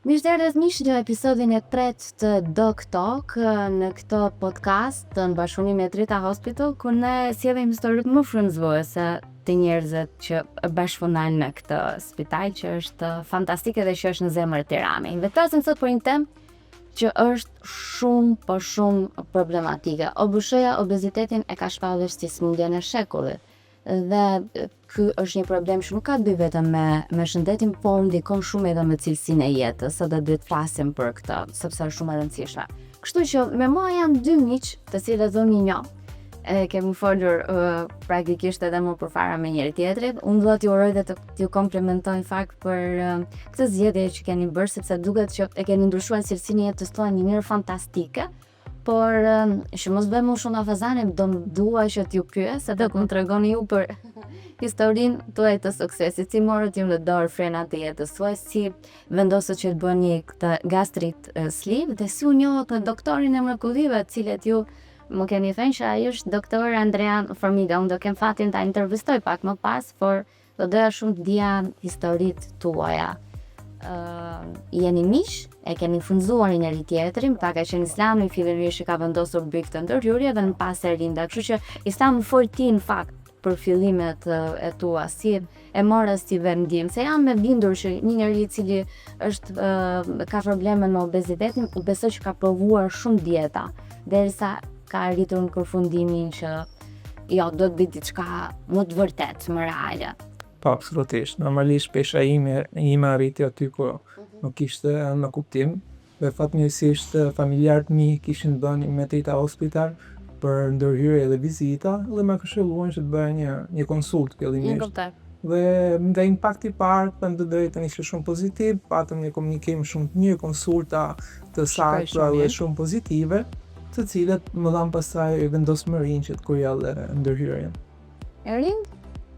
Mirëderdhet miq në episodin e 3 të Doc Talk, në këtë podcast në bashkëpunim me Drita Hospital, ku ne sjellim historitë më frymëzuese të njerëzve që bashkëpunojnë me këtë spital që është fantastike dhe që është në zemër të Tiranës. Vetëm sot për një temë që është shumë problematike. OBSH-ja, obezitetin e ka shpallur si smundjen e shekullit. Dhe ky është një problem që nuk ka të bëjë vetëm me shëndetin, por ndikon shumë edhe me cilësinë e jetës, edhe duhet të flasim për këtë, sepse është shumë e rëndësishme. Kështu që me mua janë dy miq, të cilët unë i njoh. Kemi folur praktikisht edhe më përpara me njëri tjetrin. Unë do t'ju uroj dhe t'ju komplimentoj në fakt për këtë zgjedhje që keni bërë, sepse duket që e keni ndryshuar cilësinë e jetës tuaj në një mënyrë fantastike. Por që mos bëjmë shumë afazane, do më dua që t'ju pyes edhe ku më tregoni ju për historinë tuaj të suksesit, si morët ju në dorë frenat të jetës tuaj, si vendosët që të bëni këtë gastrit sleeve dhe si u njohët të doktorin e mrekullive, të cilët ju më keni thënë që ai është doktor Andrea Formiga. Unë do kem fatin ta intervistoj pak më pas, por do doja shumë të dija historitë tuaja. Jeni miq, e keni funzuar njëri tjetrin, pa ka qenë Islami fillimisht që ka vendosur bëj këtë ndërhyrje dhe në pas e rinda. Kështu që Islami fol ti në fakt për fillimet e tua, si e morë si vendim, se jam me bindur që një njeri i cili është ka probleme me obezitetin, besoj që ka provuar shumë dieta, derisa ka arritur në përfundimin që jo, do të bëj diçka më të vërtetë, më reale. Po, absolutisht. Normalisht pesha ime arriti aty ku nuk ishte në kuptim. Dhe fatmirësisht familjarët mi kishin bënë me Drita Hospital për ndërhyrje dhe vizita dhe më këshilluan që të bëja një konsultë fillimisht. Dhe impakti i parë, thënë të drejtën, ishte shumë pozitiv, patëm një komunikim shumë të mirë, konsulta të sakta dhe shumë pozitive, të cilët më dhanë pastaj vendosmërinë që të kryej ndërhyrjen. Erin?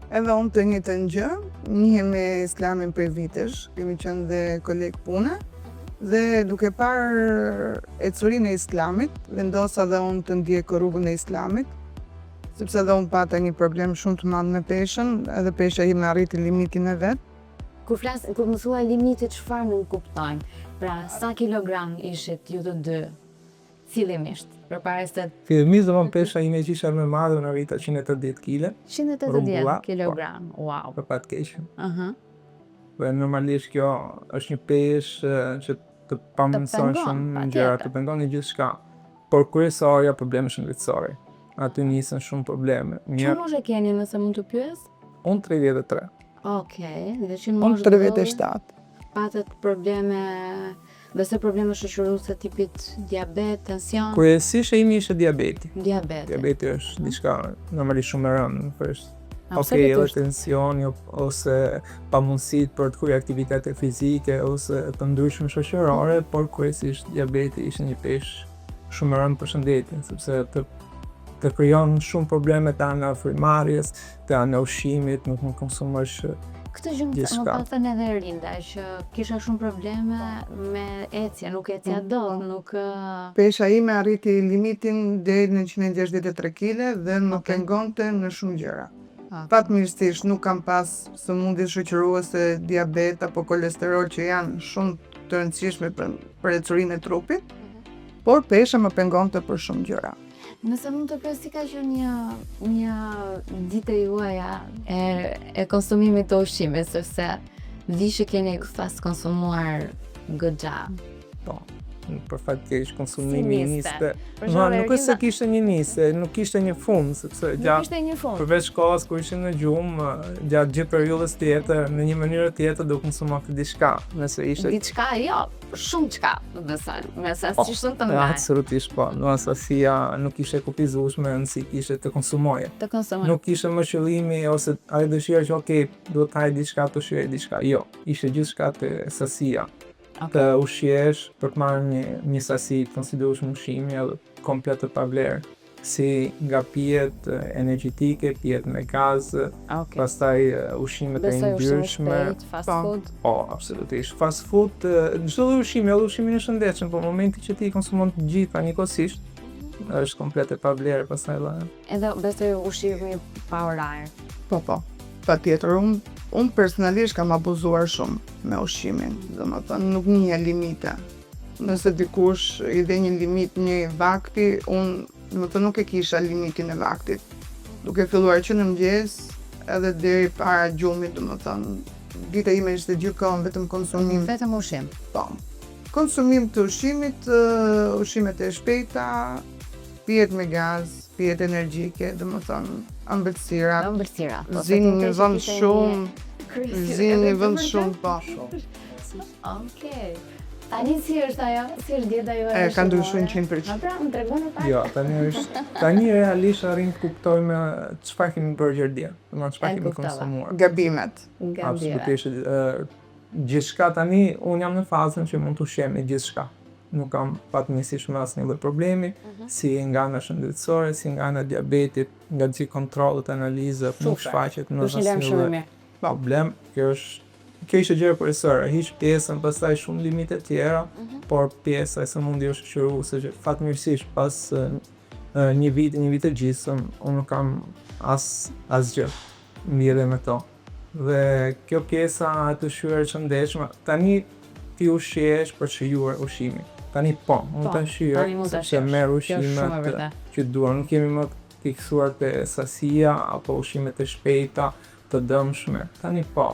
Edhe unë të njëjtën gjë, njihem me Islamin për vitesh, kemi qenë dhe kolegë pune, dhe duke parë ecurinë e Islamit, vendosa dhe unë të ndjek rrugën e Islamit, sepse edhe unë pata një problem shumë të madh me peshën, edhe pesha ime arriti limitin e vet. Kur më thua limiti, çfarë nuk kuptojnë? Pra, sa kilogram ishit ju të dy? Fillimisht, përpara se Fillimisht domon pesha ime që isha më e madhe, unë arrita 180 kg. 180 kilogram. Wow. Për pa të keqen. Dhe normalisht kjo është një peshë që të pamundson shumë gjëra, të pengon gjithçka. Por kryesorja probleme shëndetësore. Aty nisën shumë probleme. Çfarë moshë keni, nëse mund të pyes? Unë 33. Okej, dhe që Unë 37. Patët probleme, besoj probleme shoqëruese tipit diabet, tension. Kryesisht e imi ishte diabeti. Diabeti është diçka normalisht shumë e rëndë, është Okej, edhe tensioni ose pamundësit për të kryer aktivitete fizike ose të ndryshme shoqërore, por kryesisht diabeti ishte një peshë shumë e rëndë për shëndetin, sepse të krijon shumë probleme të anë frymëmarrjes, të anë ushqimit, nuk mund konsumosh. Këtë gjë më patën edhe Rinda, që kisha shumë probleme me ecje, nuk ecja dot, nuk... Pesha ime arriti limitin deri në 163 kg dhe më pengonte në shumë gjëra. Fatmirësisht nuk kam pas sëmundje shoqëruese, diabet apo kolesterol që janë shumë të rëndësishme për ecurinë e trupit, por pesha më pengonte për shumë gjëra. Nëse mund të pyes si ka qenë një ditë juaja e konsumimit të ushqimit, sepse di që keni pas konsumuar goxha. Po, për fat keq konsumimi niste. Nuk është se kishte një niste, nuk kishte një fund, sepse përveç kohës kur ishim në gjumë, gjatë gjithë periudhës tjetër, në një mënyrë tjetër do konsumonte diçka. Nëse ishte diçka, jo, shumë çka, besoj, me sasi shumë të mëdha. Absolutisht po, në sasia nuk ishte kufizueshme, nëse kishte të konsumoje. Nuk kishte më qëllimi ose ai dëshira që duhet të haj diçka, të shijoj diçka. Jo, ishte gjithçka te sasia. Të ushqesh për të marrë një sasi të konsiderueshme ushqimi edhe komplet të pavlerë, si nga pijet energjetike, pijet me gaz, pastaj ushqimet e ngjyrshme, fast food. Po, absolutisht. Fast food, çdo lloj ushqimi, edhe ushqimin e shëndetshëm, por në momentin që ti konsumon të gjitha njëkohësisht, është komplet e pavlerë pastaj edhe. Edhe besoj ushqimi pa orar. Po. Patjetër, unë Unë personalisht kam abuzuar shumë me ushqimin, domethënë nuk njihe limite. Nëse dikush i dhe një limit një vakti, unë domethënë nuk e kisha limitin e vaktit. Duke filluar që në mëngjes edhe deri para gjumit, domethënë dita ime ishte gjithkohon vetëm konsumim. Vetëm ushqim. Po. Konsumim të ushqimit, ushqimet e shpejta, pijet me gaz, pijet energjike, domethënë ëmbëlsira. Ëmbëlsira. Zinë një vend shumë, zinë një vend shumë po. Okej. Tani si është ajo? Si është dieta juaj? Ka ndryshuar 100%. Pra, më tregon pak. Jo, tani realisht arrim të kuptojmë çfarë kemi bërë gjerdje, domethënë çfarë kemi kuptova. konsumuar. Gabimet. Absolutisht. Gjithçka tani, unë jam në fazën që mund të ushqem me gjithçka. Nuk kam fatmirësisht me asnjë lloj problemi, si nga ana shëndetësore, si nga ana diabetit, nga gjithë kontrollet, analizat, nuk shfaqet në asnjë lloj problem. Kjo ishte gjëra kryesore, hiq pjesën, pastaj shumë limite tjera, por pjesa e sëmundjeve shoqëruese që fatmirësisht pas një vit të gjysmë, unë nuk kam asgjë mbi me to. Dhe kjo pjesa të ushqyerave të ndeshme, tani ti ushqehesh për shijuar ushqimin. Tani po, mund ta shijoj sepse merr ushqimet që dua, nuk kemi më të fiksuar te sasia apo ushqimet e shpejta, të dëmshme. Tani po,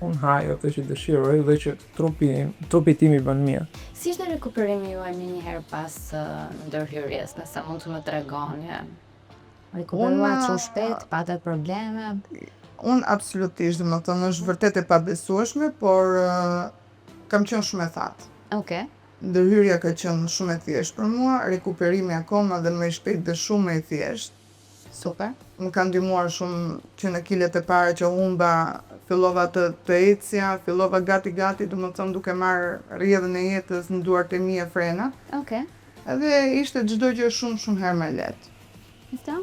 unë haj ato që dëshiroj dhe që trupi tim i bën mirë. Si ishte rikuperimi juaj njëherë pas ndërhyrjes, nëse mund të më tregoni? Rikuperuat shumë shpejt, patët probleme? Unë absolutisht, domethënë është vërtet e pabesueshme, por kam qenë shumë e thatë. Okej. Ndërhyrja ka qenë shumë e thjeshtë për mua, rikuperimi akoma dhe më i shpejt dhe shumë e thjeshtë. Super. Më ka ndihmuar shumë që në kilet e para që humba, fillova të ecja, fillova gati, domethënë duke marrë rrjedhën e jetës në duart e mia frena. Okej. Edhe ishte çdo gjë shumë herë më lehtë. Ishte?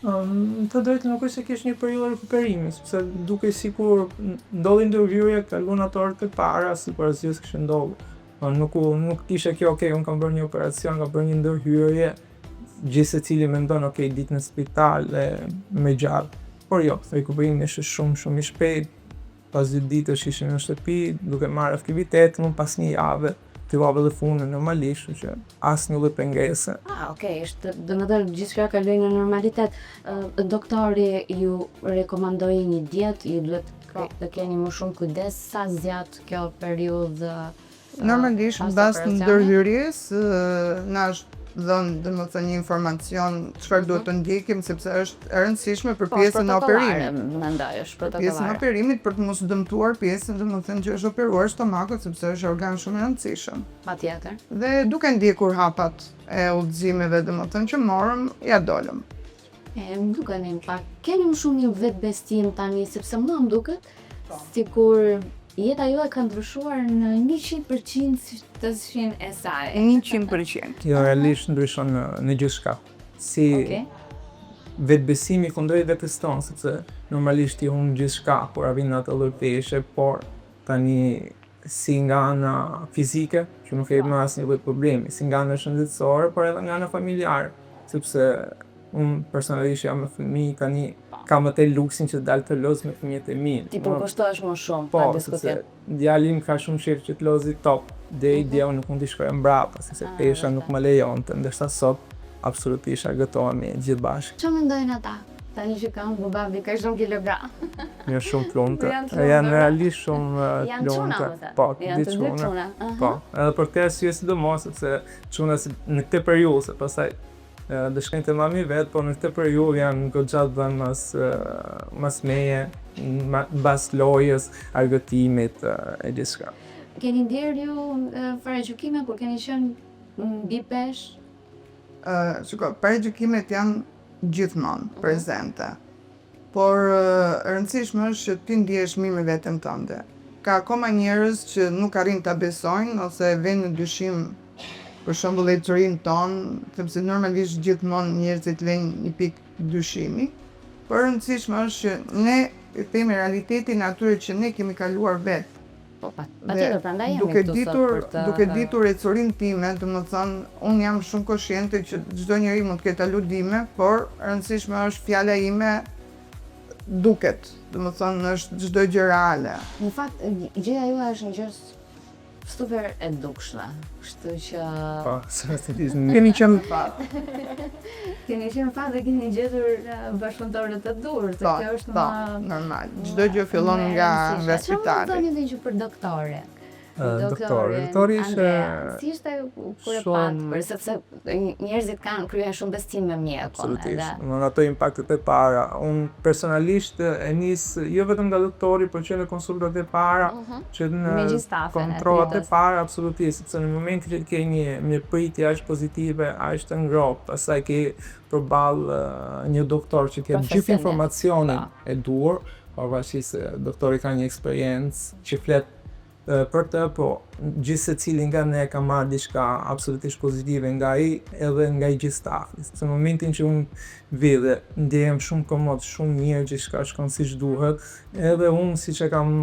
Të drejtë nuk është se kish një periudhë rikuperimi, sepse duke sikur ndodhi ndërhyrje, kalon ato orët e para, sikur asgjë s'kishte ndodhur. Nuk ishte kjo, okay, unë kam bërë një operacion, kam bërë një ndërhyrje, gjithë secili mendon, okay, ditë në spital me gjatë. Por jo, rikuperimi ishte shumë i shpejt. Pas 2 ditësh ishim në shtëpi, duke marrë aktivitet, më pas një jave fillova dhe punën normalisht, që asnjë lloj pengese. Okej, domethënë gjithçka kaloi në normalitet. Doktori ju rekomandoi një dietë, ju duhet të keni më shumë kujdes sa zgjat kjo periudhë. Normalisht mbas ndërhyrjes na është dhënë domethënë një informacion çfarë duhet të ndjekim, sepse është e rëndësishme për pjesën e operimit. Mendoj, është protokollare. Pjesën e operimit për të mos dëmtuar pjesën domethënë që është operuar stomakut, sepse është organ shumë i rëndësishëm. Patjetër. Dhe duke ndjekur hapat e udhëzimeve domethënë që morëm, ja dolëm. Më dukeni pak, keni më shumë një vetbestim tani, sepse mua më duket sikur jeta juaj ka ndryshuar në 100% si të shin e saj. 100%. Jo, realisht ndryshon në gjithçka. Si vetbesimi kundrejt vetes tonë, sepse normalisht i humb gjithçka kur arrin atë lloj peshe, por tani si nga ana fizike, që nuk kemi asnjë lloj problemi, si nga ana shëndetësore, por edhe nga ana familjare, sepse unë personalisht jam me fëmijë, tani kam atë luksin që të dalë të loz me fëmijët e mi. Ti përkushtohesh më shumë, pa diskutim. Po, djalim ka shumë shef që të lozi top, dhe idea nuk mund t'i shkojë mbrapa, se pesha nuk më lejonte, ndërsa sot absolutisht argëtohemi gjithë bashkë. Çfarë mendojnë ata? Tani që kanë babi ka shumë kilogram. Janë shumë plumtë. Janë realisht shumë plumtë. Po, janë të dy çuna. Po, edhe për këtë arsye sidomos sepse çuna në këtë periudhë, se pastaj dëshkojnë të mami vetë, por në këtë periudhë janë goxha të dhënë mas meje, mbas lojës, argëtimit e gjithçka. Keni ndier ju paragjykime kur keni qenë mbi peshë? Shiko, paragjykimet janë gjithmonë prezente. Por e rëndësishme është që ti ndihesh mirë me veten tënde. Ka akoma njerëz që nuk arrin ta besojnë ose vënë në dyshim për shembull lecërinë tonë, sepse normalisht gjithmonë njerëzit lënë një pikë dyshimi. Por e rëndësishme është që ne themi realitetin atyre që ne kemi kaluar vetë. Po, patjetër, prandaj jemi këtu sot për të... Duke ditur ecurinë time, domethënë, unë jam shumë koshjente që çdo njeri mund të ketë aludime, por e rëndësishme është fjala ime duket. Domethënë është çdo gjë reale. Në fakt, gjëja juaj është një gjë super e dukshme, kështu që Po, kemi qenë keni qenë fat dhe keni gjetur bashkëpunëtorë të dur, se Po, kjo është po, më normal. Çdo gjë fillon më e nga rëndësishme. spitali. Çfarë më thoni që për doktore? doktori ishte Andrea, si ishte kur e shumë- patë, për sepse njerëzit kryen shumë besim me mjekun absolutisht. Në ato impaktet e para. Unë personalisht e nis jo vetëm nga doktori, por që në konsultat e para, që Me në gjithë stafin e kontrollat e tjetës. para, absolutisht, sepse në momentin që ke një pritje aq pozitive, aq të ngrohtë, pastaj ke përballë një doktor që ke gjithë Profesionist, informacionin po. e duhur, pavarësisht se doktori ka një eksperiencë që flet për të, po gjithë secili nga ne ka marrë diçka absolutisht pozitive nga ai edhe nga i gjithë stafi. Sepse në momentin që unë vi dhe ndjehem shumë komod, shumë mirë, gjithçka shkon siç duhet, edhe unë siç e kam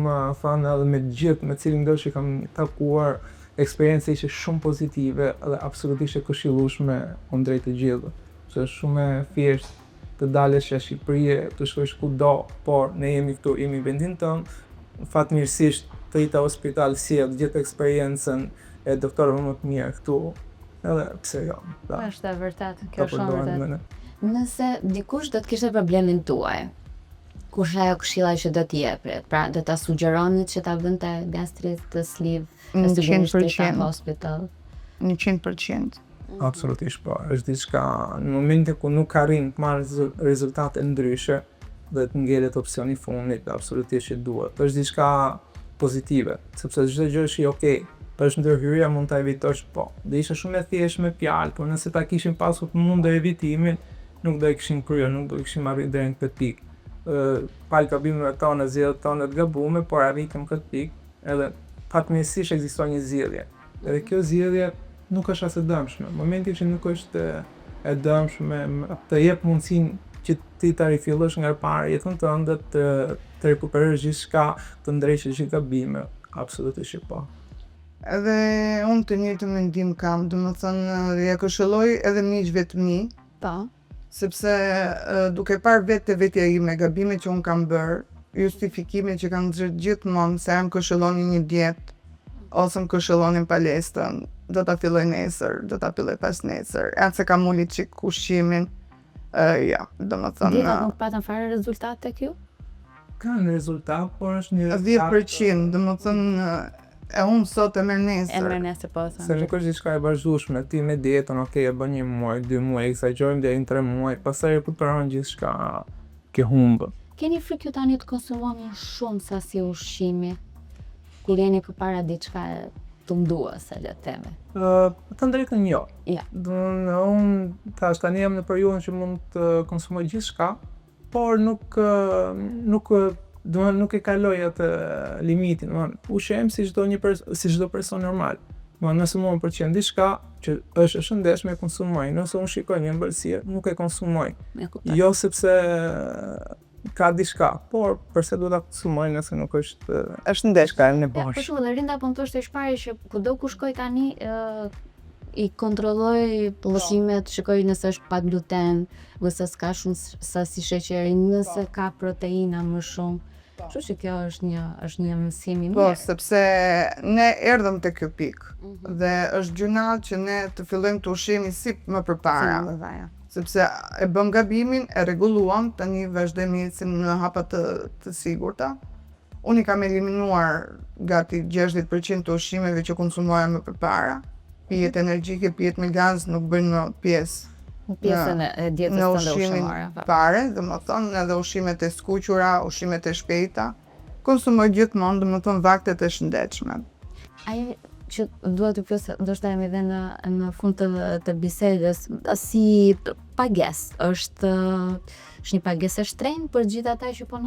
thënë edhe me gjithë me cilin do që kam takuar, eksperjenca ishte shumë pozitive dhe absolutisht e këshillueshme kundrejt të gjithë. Se është shumë e thjeshtë të dalësh në Shqipëri, të shkosh kudo, por ne jemi këtu, jemi në vendin tonë. Fatmirësisht Trita Hospital sjell gjithë eksperiencën e doktorëve më të mirë këtu. Edhe pse jo. Da, Është e vërtet, ta kjo është shumë përdoren vërtet. me ne. Nëse dikush do të kishte problemin tuaj, kush ajo këshilla që do t'i jepet? Pra, do ta sugjeronit që ta vënte gastrit të sliv në sigurisht Trita 100%. Hospital? 100%. Absolutisht po. Është diçka në momentin ku nuk arrin të marrë rezultate ndryshe dhe të ngelet opsioni i fundit, absolutisht që duhet. Është diçka pozitive, sepse çdo gjë është okay. Për ndërhyrja mund ta evitosh, po. Dhe ishte shumë e thjeshtë me fjalë, por nëse ta kishim pasur të mundë evitimin, nuk do e kishim kryer, nuk do e kishim arritur deri në këtë pikë. Pal gabimeve tona, zgjedhjet tona të gabuara, por arritëm këtë pikë, edhe fatmirësisht ekziston një zgjedhje. Edhe kjo zgjedhje nuk është as e dëmshme. Në momentin që nuk është e dëmshme, të jep mundësinë që ti ta rifillosh nga para jetën tënde, të rikuperosh gjithçka, të ndrejsh gjithë gabimet, absolutisht që po. Edhe unë të njëjtën mendim kam, domethënë ja këshilloj edhe miqve të mi, Po. sepse duke parë vetë vetja ime gabimet që unë kam bërë, justifikimet që kanë nxjerrë gjithmonë se më këshillonin një dietë ose më këshillonin palestën, do ta filloj nesër, do ta filloj pas nesër, edhe se kam ulit çik ushqimin, ja, domethënë Dietat nuk patën fare rezultate tek ju? Kanë rezultat, por është një 10%, domethënë e unë sot e merr E nesër. merr nesër po se thënë. nuk është diçka e vazhdueshme. Ti me dietën, okay, e bën 1 muaj, 2 muaj, eksagjerojmë deri në 3 muaj, pastaj rikuperon gjithçka ke humbë. Keni frikë ju tani të konsumoni shumë sasi ushqimi kur jeni përpara diçka të mduese, le të themi? Të drejtën jo. Ja. Unë tani jam në periudhën që mund të konsumoj gjithçka, por nuk nuk e kaloj atë limitin, ushqem si çdo person normal. Nëse mua më pëlqen diçka që është e shëndetshme e konsumoj, nëse unë shikoj një ëmbëlsirë, nuk e konsumoj. E kuptoj. Jo sepse ka diçka, por përse do ta konsumoj nëse nuk është diçka e Ja, për nevojshme. shembull, Rinda po më thoshte shpari që kudo ku shkoj tani i kontrolloj pëllësimet, shikoj nëse është pa gluten, nëse s'ka shumë sasi sheqeri, nëse ka proteina më shumë. Kështu që kjo është një mësim i Po, mirë. sepse ne erdhëm te ky pikë dhe është gjuna që ne të fillojmë të ushqemi si më përpara. Sepse e bëm gabimin, e rregulluam, tani vazhdojmë ecim në hapa të sigurta. Unë i kam eliminuar gati 60% të ushqimeve që konsumoja më përpara. Pijet energjike, pijet me gaz nuk bëjnë më pjesë Pjesën e dietës në tënde ushqimin ushqimore. Po. pare, domethënë edhe ushqimet e skuqura, ushqimet e shpejta. Konsumoj gjithmonë, domethënë vaktet e shëndetshme. Ai që dua të pyes, ndoshta jemi edhe në fund të bisedës, si pagesë, është një pagesë e shtrenjtë për gjithë ata që po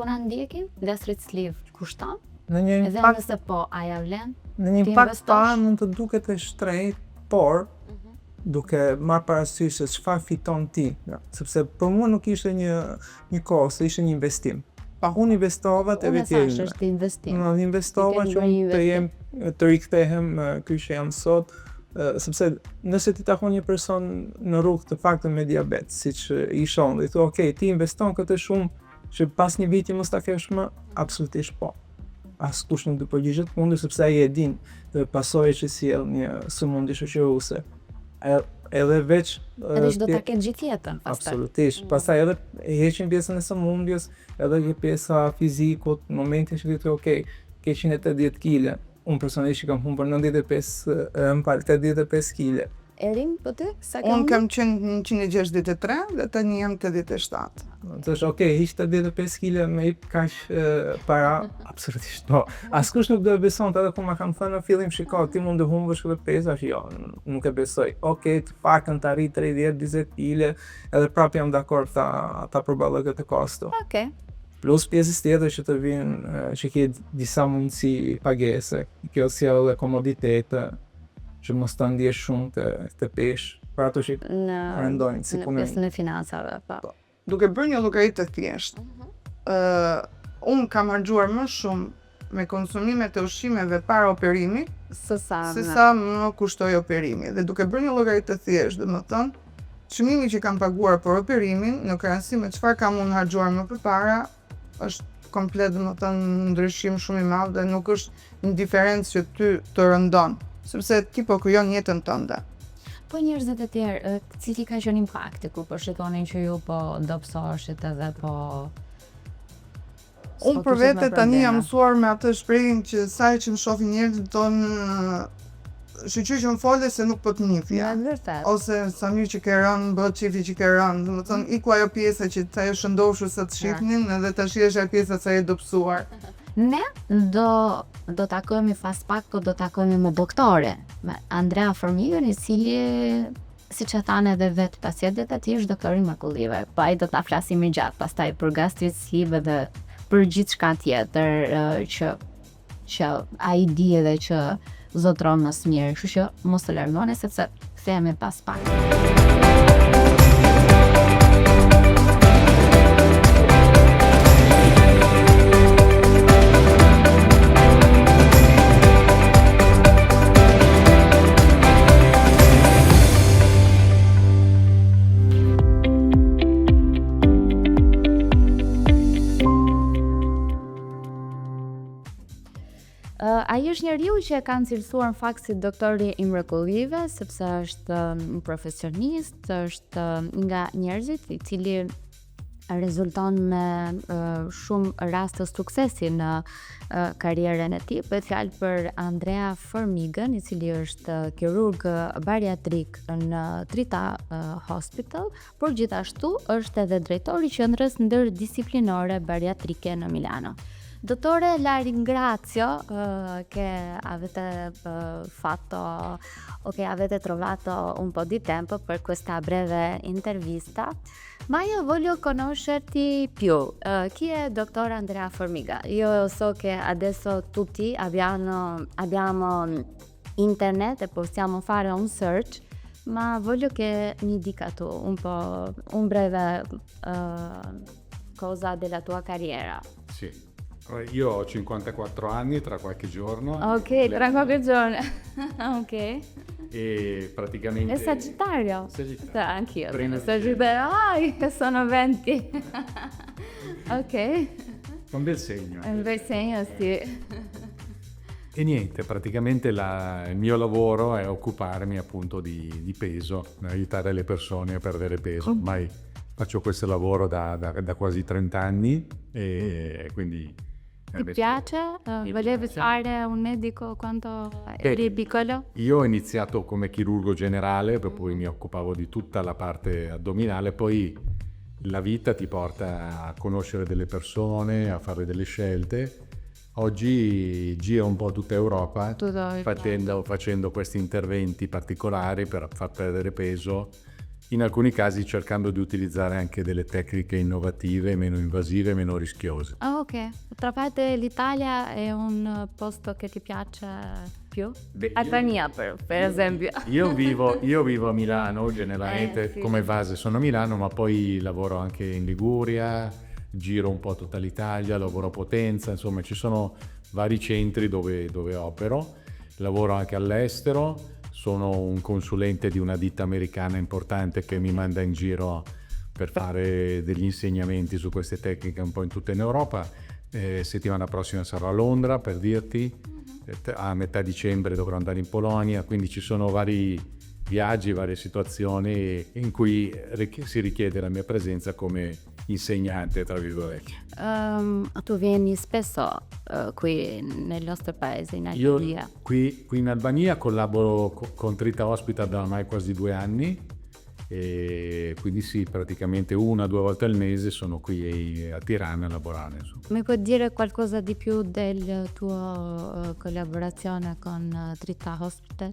na ndjekin? Gastrit sleeve kushton? Në një Edhe impakt nëse po, a ja vlen? Në një Ti impakt investosh? parë mund të duket e shtrenjtë, por duke marrë parasysh se çfarë fiton ti, sepse për mua nuk ishte një kost, ishte një investim. Unë investova te Unë e vetja thash, ime. është investim. Unë investova Ti ke që bërë një unë të rikthehem ky që jam sot, sepse nëse ti takon një person në rrugë të faktën me diabet, siç i shoh, dhe i thua, okay, ti investon këtë shumë që pas një viti mos ta kesh më, absolutisht po. Askush nuk do përgjigjet punës sepse ai e din të pasojë që sjell një sëmundje shoqëruese. Edhe veç Edhe që do ta ketë gjithë jetën pastaj. absolutisht. Pastaj edhe e heqin pjesën e sëmundjes, edhe që pjesa fizikut, në momentin që thotë okay, ke 180 kg. Unë personalisht kam humbur 85 kg. Erin, po ti? Sa ke Unë humbur? kam qenë 163 dhe tani jam 87. Thash, okay, hiq 85 kg me i kaq para, absolutisht po. Askush nuk do e besonte, edhe kur ma kam thënë në fillim, shiko, ti mund të humbësh këtë pesë, jo, nuk e besoj. Okay, të pakën të arrit 30-40 kg, edhe prap jam dakord ta përballoj këtë kosto. Okej. Plus pjesës tjetër që të vinë që ke disa mundësi pagese, kjo sjell komoditete, që mos ta ndjesh shumë të pesh, për ato që rendojnë si Në punojnë. pjesën e financave, po. Duke bërë një llogari të thjeshtë, unë kam harxuar më shumë me konsumimet e ushqimeve para operimit Se sa më kushtoi operimi. Dhe duke bërë një llogari të thjeshtë, domethënë, çmimi që kam paguar për operimin në krahasim me çfarë kam unë harxuar më përpara, është komplet domethënë ndryshim shumë i madh dhe nuk është një diferencë që ty të rëndon, sepse ti po krijon jetën tënde. Po njerëzit e tjerë, cili ka qenë impakti kur po shikonin që ju po dobësoheshit edhe po... Unë për vete tani jam mësuar me atë shprehjen që sa që më shohin njerëzit tonë shqyqy që më fole se nuk po të njifja. Në vërtet. Ose sa mirë që ke rënë, bëhet çifti që ke rënë. Domethënë iku ajo pjesa që ta e shëndoshur sa të shihnin edhe tash është ajo pjesa sa e dobësuar. Ne do takohemi pas pak, po do takohemi me doktore, me Andrea Formigën, i cili, siç e thanë edhe vetë pacientët e tij, është doktor i mrekullive. Po ai do ta flasim më gjatë pastaj për gastricivë dhe për gjithçka tjetër që ai di edhe që zotron më së miri. Kështu që mos të largoni sepse kthehemi pas pak. Ai është njeriu që e kanë cilësuar në fakt si doktori i mrekullive, sepse është profesionist, është nga njerëzit i cili rezulton me shumë raste suksesi në karrierën e tij. Bëhet fjalë për Andrea Formigën, i cili është kirurg bariatrik në Trita Hospital, por gjithashtu është edhe drejtori i qendrës ndërdisciplinore bariatrike në Milano. Dottore, la ringrazio che avete avete trovato un po' di tempo per questa breve intervista, ma io voglio conoscerti più. Chi è dottor Andrea Formiga? Io so che adesso tutti abbiamo internet e possiamo fare un search, ma voglio che mi dica tu un breve cosa della tua carriera. Sì. Io ho 54 anni tra qualche giorno. Ok, tra qualche giorno. Ok. E praticamente... È Sagittario? Sagittario. Anch'io. Prima Sono Sagittario. Che sono 20. Ok. Un bel segno. È un bel segno, sì. E niente, praticamente il mio lavoro è occuparmi appunto di peso, aiutare le persone a perdere peso. Ormai faccio questo lavoro da quasi 30 anni e quindi... Ti piace? Volevi fare un medico quando eri piccolo? Io ho iniziato come chirurgo generale, per cui mi occupavo di tutta la parte addominale, poi la vita ti porta a conoscere delle persone, a fare delle scelte. Oggi giro un po' tutta Europa facendo questi interventi particolari per far perdere peso, in alcuni casi cercando di utilizzare anche delle tecniche innovative, meno invasive, meno rischiose. Ah, ok. D'altra parte l'Italia è un posto che ti piace più? Albania, per esempio. Io vivo a Milano, generalmente sì. Come base sono a Milano, ma poi lavoro anche in Liguria, giro un po' tutta l'Italia, lavoro a Potenza, insomma ci sono vari centri dove opero, lavoro anche all'estero. Sono un consulente di una ditta americana importante che mi manda in giro per fare degli insegnamenti su queste tecniche un po' in tutta in Europa. Settimana prossima sarò a Londra, per dirti, a metà dicembre dovrò andare in Polonia, quindi ci sono vari viaggi, varie situazioni in cui si richiede la mia presenza come insegnante, tra virgolette. Tu vieni spesso qui nel nostro paese, in Io Albania? qui in Albania collaboro con Trita Hospital da ormai quasi 2 anni, e quindi sì, praticamente 1 o 2 volte al mese sono qui a Tirana a lavorare, insomma. Mi puoi dire qualcosa di più della tua collaborazione con Trita Hospital?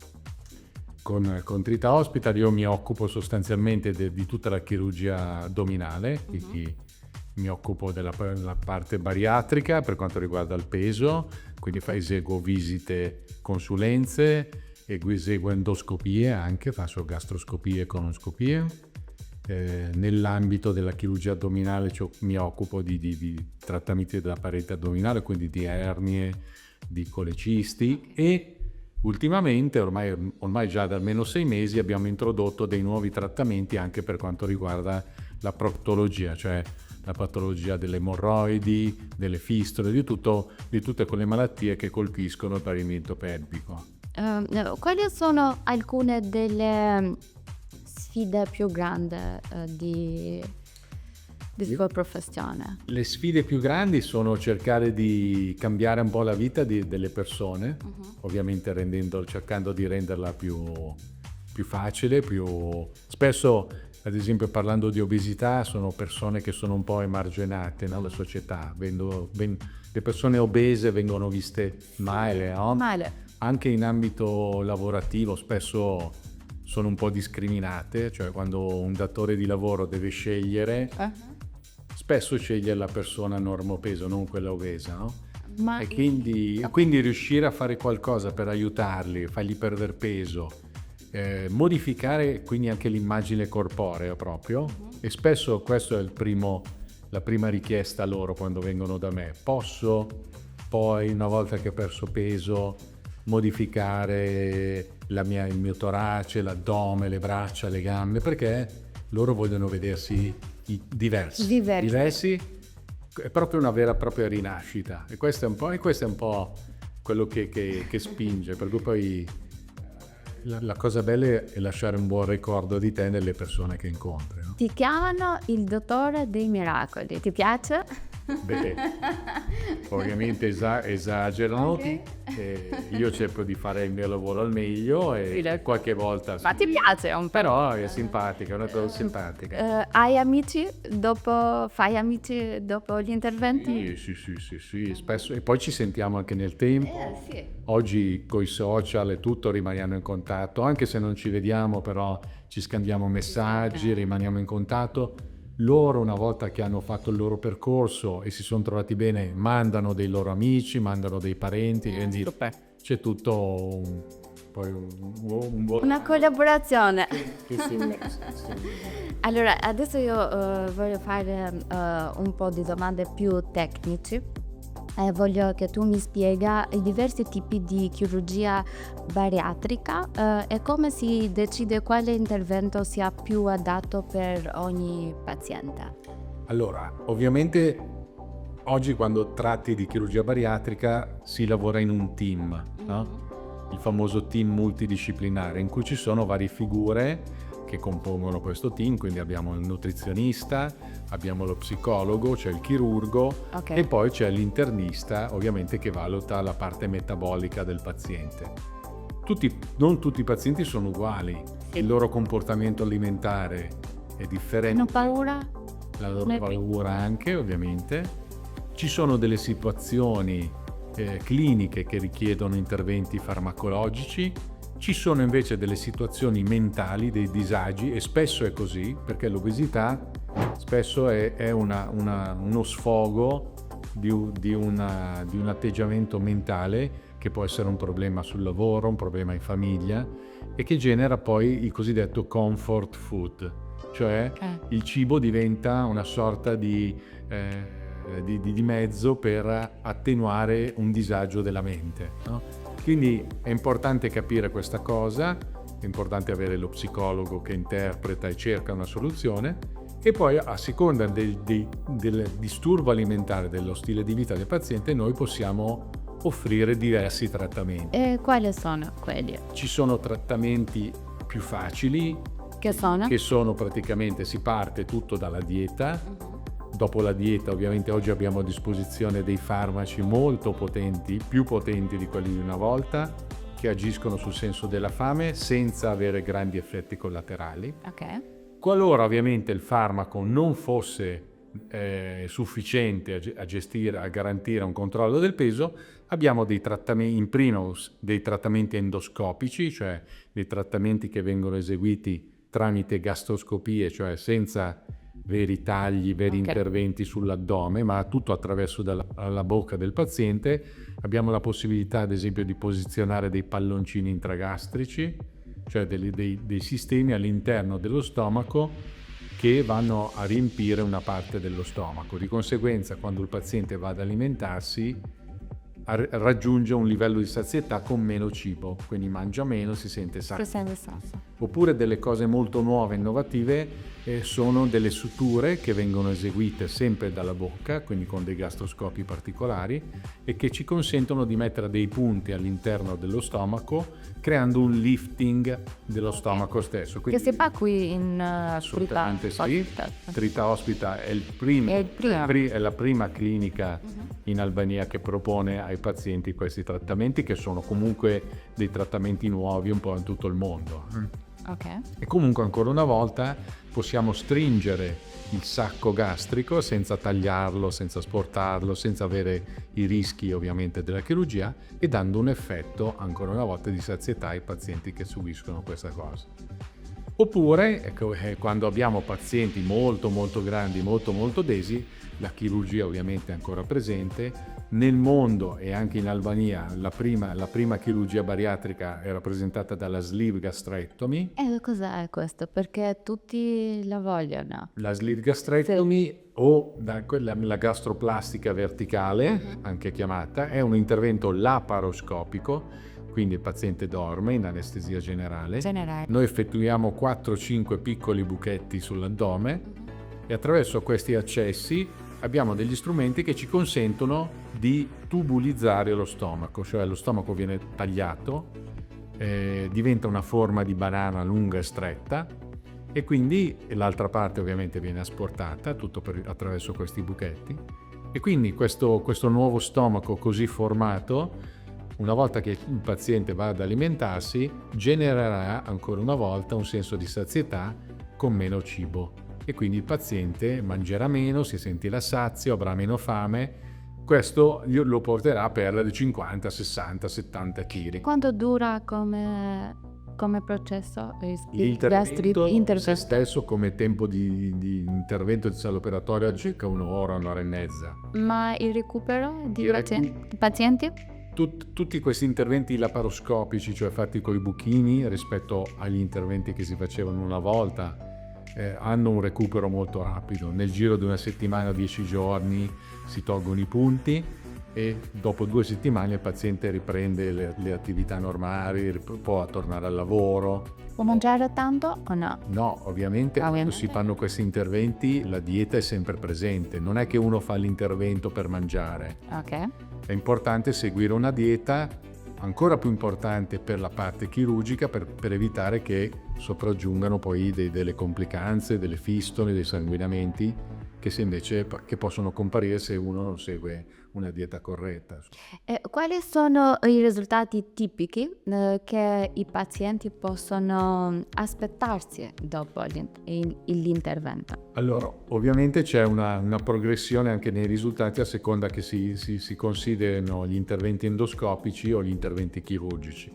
Con Trita Hospital io mi occupo sostanzialmente di tutta la chirurgia addominale, quindi mi occupo della parte bariatrica per quanto riguarda il peso, quindi eseguo visite, consulenze, eseguo endoscopie anche, faccio gastroscopie e colonoscopie. Nell'ambito della chirurgia addominale mi occupo di trattamenti della parete addominale, quindi di ernie, di colecisti, e ultimamente, ormai già da almeno 6 mesi, abbiamo introdotto dei nuovi trattamenti anche per quanto riguarda la proctologia, cioè la patologia delle emorroidi, delle fistole, di tutte quelle malattie che colpiscono il pavimento pelvico. Quali sono alcune delle sfide più grandi di tua professione? Le sfide più grandi sono cercare di cambiare un po' la vita delle persone, ovviamente cercando di renderla più facile, spesso, ad esempio parlando di obesità, sono persone che sono un po' emarginate nella società, le persone obese vengono viste male, no? Male. Anche in ambito lavorativo spesso sono un po' discriminate, cioè quando un datore di lavoro deve scegliere, spesso sceglie la persona normopeso, non quella obesa, no? E quindi riuscire a fare qualcosa per aiutarli, fargli perdere peso, modificare quindi anche l'immagine corporea proprio, e spesso questo è la prima richiesta loro quando vengono da me. Posso poi, una volta che ho perso peso, modificare il mio torace, l'addome, le braccia, le gambe, perché loro vogliono vedersi diversi. È proprio una vera e propria rinascita, e questo è un po' quello che spinge, per cui poi la cosa bella è lasciare un buon ricordo di te nelle persone che incontri, no? Ti chiamano il dottore dei miracoli, ti piace? Beh, ovviamente esagerano, Ok. Io cerco di fare il mio lavoro al meglio e qualche volta Ma ti piace un po'? però è simpatica, è una cosa simpatica. Fai amici dopo gli interventi? Sì, spesso, e poi ci sentiamo anche nel tempo. Sì. Oggi coi social e tutto rimaniamo in contatto, anche se non ci vediamo, però ci scambiamo messaggi, rimaniamo in contatto. Loro, una volta che hanno fatto il loro percorso e si sono trovati bene, mandano dei loro amici, mandano dei parenti, quindi c'è tutto un buon... Una collaborazione. Sì. Allora, adesso io voglio fare un po' di domande più tecnici. Voglio che tu mi spiega i diversi tipi di chirurgia bariatrica e come si decide quale intervento sia più adatto per ogni paziente. Allora, ovviamente oggi quando tratti di chirurgia bariatrica si lavora in un team, no? Il famoso team multidisciplinare, in cui ci sono varie figure che compongono questo team, quindi abbiamo il nutrizionista, abbiamo lo psicologo, c'è il chirurgo, Ok. e poi c'è l'internista, ovviamente, che valuta la parte metabolica del paziente. Non tutti i pazienti sono uguali, il loro comportamento alimentare è differente, Hanno paura? la loro paura anche, ovviamente. Ci sono delle situazioni cliniche che richiedono interventi farmacologici. Ci sono invece delle situazioni mentali, dei disagi, e spesso è così, perché l'obesità spesso è uno sfogo di un atteggiamento mentale che può essere un problema sul lavoro, un problema in famiglia, e che genera poi il cosiddetto comfort food, cioè il cibo diventa una sorta di mezzo per attenuare un disagio della mente, no? Quindi è importante capire questa cosa, è importante avere lo psicologo che interpreta e cerca una soluzione, e poi a seconda del disturbo alimentare, dello stile di vita del paziente, noi possiamo offrire diversi trattamenti. E quali sono quelli? Ci sono trattamenti più facili, Che sono? che sono praticamente, si parte tutto dalla dieta. Dopo la dieta, ovviamente oggi abbiamo a disposizione dei farmaci molto potenti, più potenti di quelli di una volta, che agiscono sul senso della fame senza avere grandi effetti collaterali. Ok. Qualora ovviamente il farmaco non fosse sufficiente a garantire un controllo del peso, abbiamo dei trattamenti, in primis dei trattamenti endoscopici, cioè dei trattamenti che vengono eseguiti tramite gastroscopie, cioè senza veri tagli, veri interventi sull'addome, ma tutto attraverso la bocca del paziente. Abbiamo la possibilità, ad esempio, di posizionare dei palloncini intragastrici, cioè dei sistemi all'interno dello stomaco che vanno a riempire una parte dello stomaco. Di conseguenza, quando il paziente va ad alimentarsi, raggiunge un livello di sazietà con meno cibo, quindi mangia meno, si sente sazio. Oppure delle cose molto nuove, innovative, sono delle suture che vengono eseguite sempre dalla bocca, quindi con dei gastroscopi particolari, e che ci consentono di mettere dei punti all'interno dello stomaco, creando un lifting dello stomaco stesso. Che si fa qui in assolutamente Trita sì. Hospital. Trita Hospital è la prima clinica in Albania che propone ai pazienti questi trattamenti, che sono comunque dei trattamenti nuovi un po' in tutto il mondo. Ok. E comunque ancora una volta possiamo stringere il sacco gastrico senza tagliarlo, senza sportarlo, senza avere i rischi ovviamente della chirurgia, e dando un effetto ancora una volta di sazietà ai pazienti che subiscono questa cosa. Oppure quando abbiamo pazienti molto molto grandi, molto molto obesi, la chirurgia ovviamente è ancora presente. Nel mondo e anche in Albania la prima chirurgia bariatrica è rappresentata dalla sleeve gastrectomy. E cos'è questo? Perché tutti la vogliono. La sleeve gastrectomy o la gastroplastica verticale, anche chiamata, è un intervento laparoscopico, quindi il paziente dorme in anestesia generale. Noi effettuiamo 4-5 piccoli buchetti sull'addome e attraverso questi accessi abbiamo degli strumenti che ci consentono di tubulizzare lo stomaco, cioè lo stomaco viene tagliato, diventa una forma di banana lunga e stretta, e quindi l'altra parte ovviamente viene asportata, tutto attraverso questi buchetti, e quindi questo nuovo stomaco così formato, una volta che il paziente va ad alimentarsi, genererà ancora una volta un senso di sazietà con meno cibo, e quindi il paziente mangerà meno, si sentirà sazio, avrà meno fame. Questo lo porterà a perdere 50, 60, 70 kg. Quanto dura come processo? L'intervento se stesso come tempo di intervento di sala operatoria circa un'ora, un'ora e mezza. Ma il recupero di pazienti? Tutti questi interventi laparoscopici, cioè fatti con i buchini, rispetto agli interventi che si facevano una volta, hanno un recupero molto rapido. Nel giro di una settimana, 10 giorni, si tolgono i punti e dopo 2 settimane il paziente riprende le attività normali, può tornare al lavoro. Può mangiare tanto o no? No, ovviamente quando si fanno questi interventi la dieta è sempre presente, non è che uno fa l'intervento per mangiare. Ok. È importante seguire una dieta, ancora più importante per la parte chirurgica, per evitare che sopraggiungano poi delle complicanze, delle fistole, dei sanguinamenti che possono comparire se uno non segue una dieta corretta. Quali sono i risultati tipici che i pazienti possono aspettarsi dopo l'intervento? Allora, ovviamente c'è una progressione anche nei risultati a seconda che si considerino gli interventi endoscopici o gli interventi chirurgici.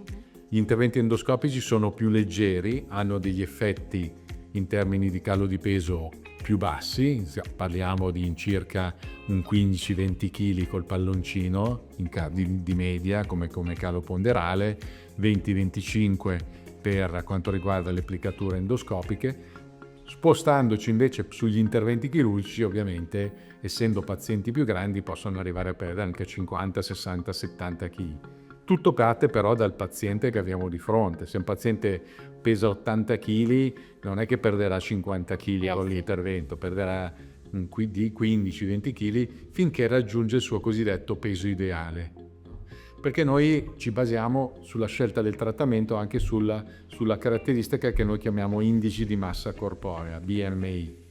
Gli interventi endoscopici sono più leggeri, hanno degli effetti in termini di calo di peso più bassi, parliamo di circa un 15-20 kg col palloncino di media come calo ponderale, 20-25 per quanto riguarda le applicature endoscopiche. Spostandoci invece sugli interventi chirurgici, ovviamente essendo pazienti più grandi possono arrivare a perdere anche 50, 60, 70 kg. Tutto parte però dal paziente che abbiamo di fronte. Se un paziente pesa 80 kg, non è che perderà 50 kg con l'intervento, perderà di 15-20 kg finché raggiunge il suo cosiddetto peso ideale. Perché noi ci basiamo sulla scelta del trattamento anche sulla caratteristica che noi chiamiamo indici di massa corporea, BMI,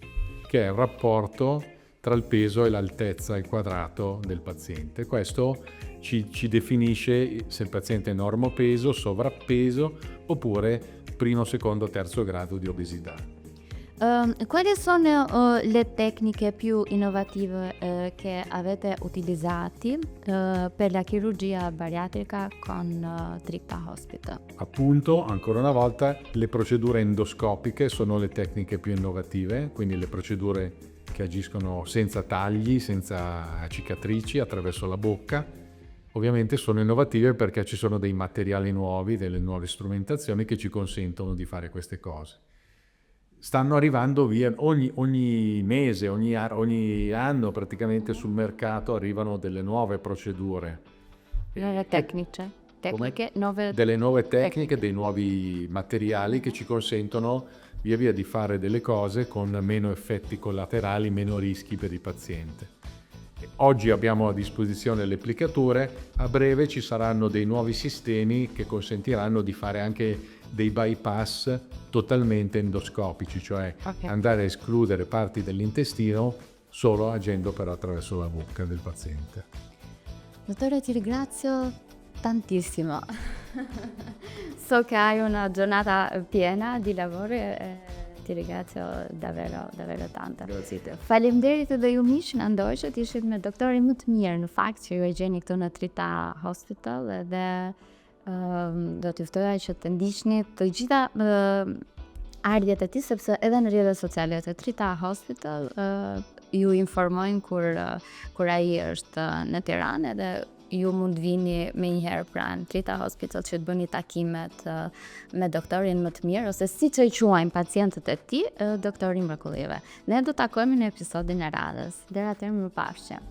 che è il rapporto tra il peso e l'altezza al quadrato del paziente. Questo ci definisce se il paziente è normopeso, sovrappeso oppure primo, secondo, terzo grado di obesità. Quali sono le tecniche più innovative che avete utilizzato per la chirurgia bariatrica con Trita Hospital? Appunto, ancora una volta, le procedure endoscopiche sono le tecniche più innovative, quindi le procedure che agiscono senza tagli, senza cicatrici, attraverso la bocca. Ovviamente sono innovative perché ci sono dei materiali nuovi, delle nuove strumentazioni che ci consentono di fare queste cose. Stanno arrivando via ogni mese, ogni anno praticamente sul mercato arrivano delle nuove procedure. Nuove tecniche? Delle nuove tecniche, dei nuovi materiali che ci consentono via via di fare delle cose con meno effetti collaterali, meno rischi per il paziente. Oggi abbiamo a disposizione le applicature, a breve ci saranno dei nuovi sistemi che consentiranno di fare anche dei bypass totalmente endoscopici, cioè andare a escludere parti dell'intestino solo agendo però attraverso la bocca del paziente. Dottore, ti ringrazio tantissimo. So che hai una giornata piena di lavoro e ti ringrazio davvero tanto. Faleminderit edhe ju miq, na ndoqët, ishit me doktorin më të mirë në fakt që ju e gjeni këtu në Trita Hospital dhe do t'ju ftoja që të ndiqni të gjitha ardhjet e tij, sepse edhe në rrjetet sociale të Trita Hospital ju informojnë kur ai është në Tiranë, edhe ju mund vini me njëherë pranë Trita Hospital që të bëni takimet me doktorin më të mirë, ose siç e quajnë pacientët e tij, doktorin mrekullive. Ne do takohemi në episodin e radhës. Deri atëherë, mirupafshim.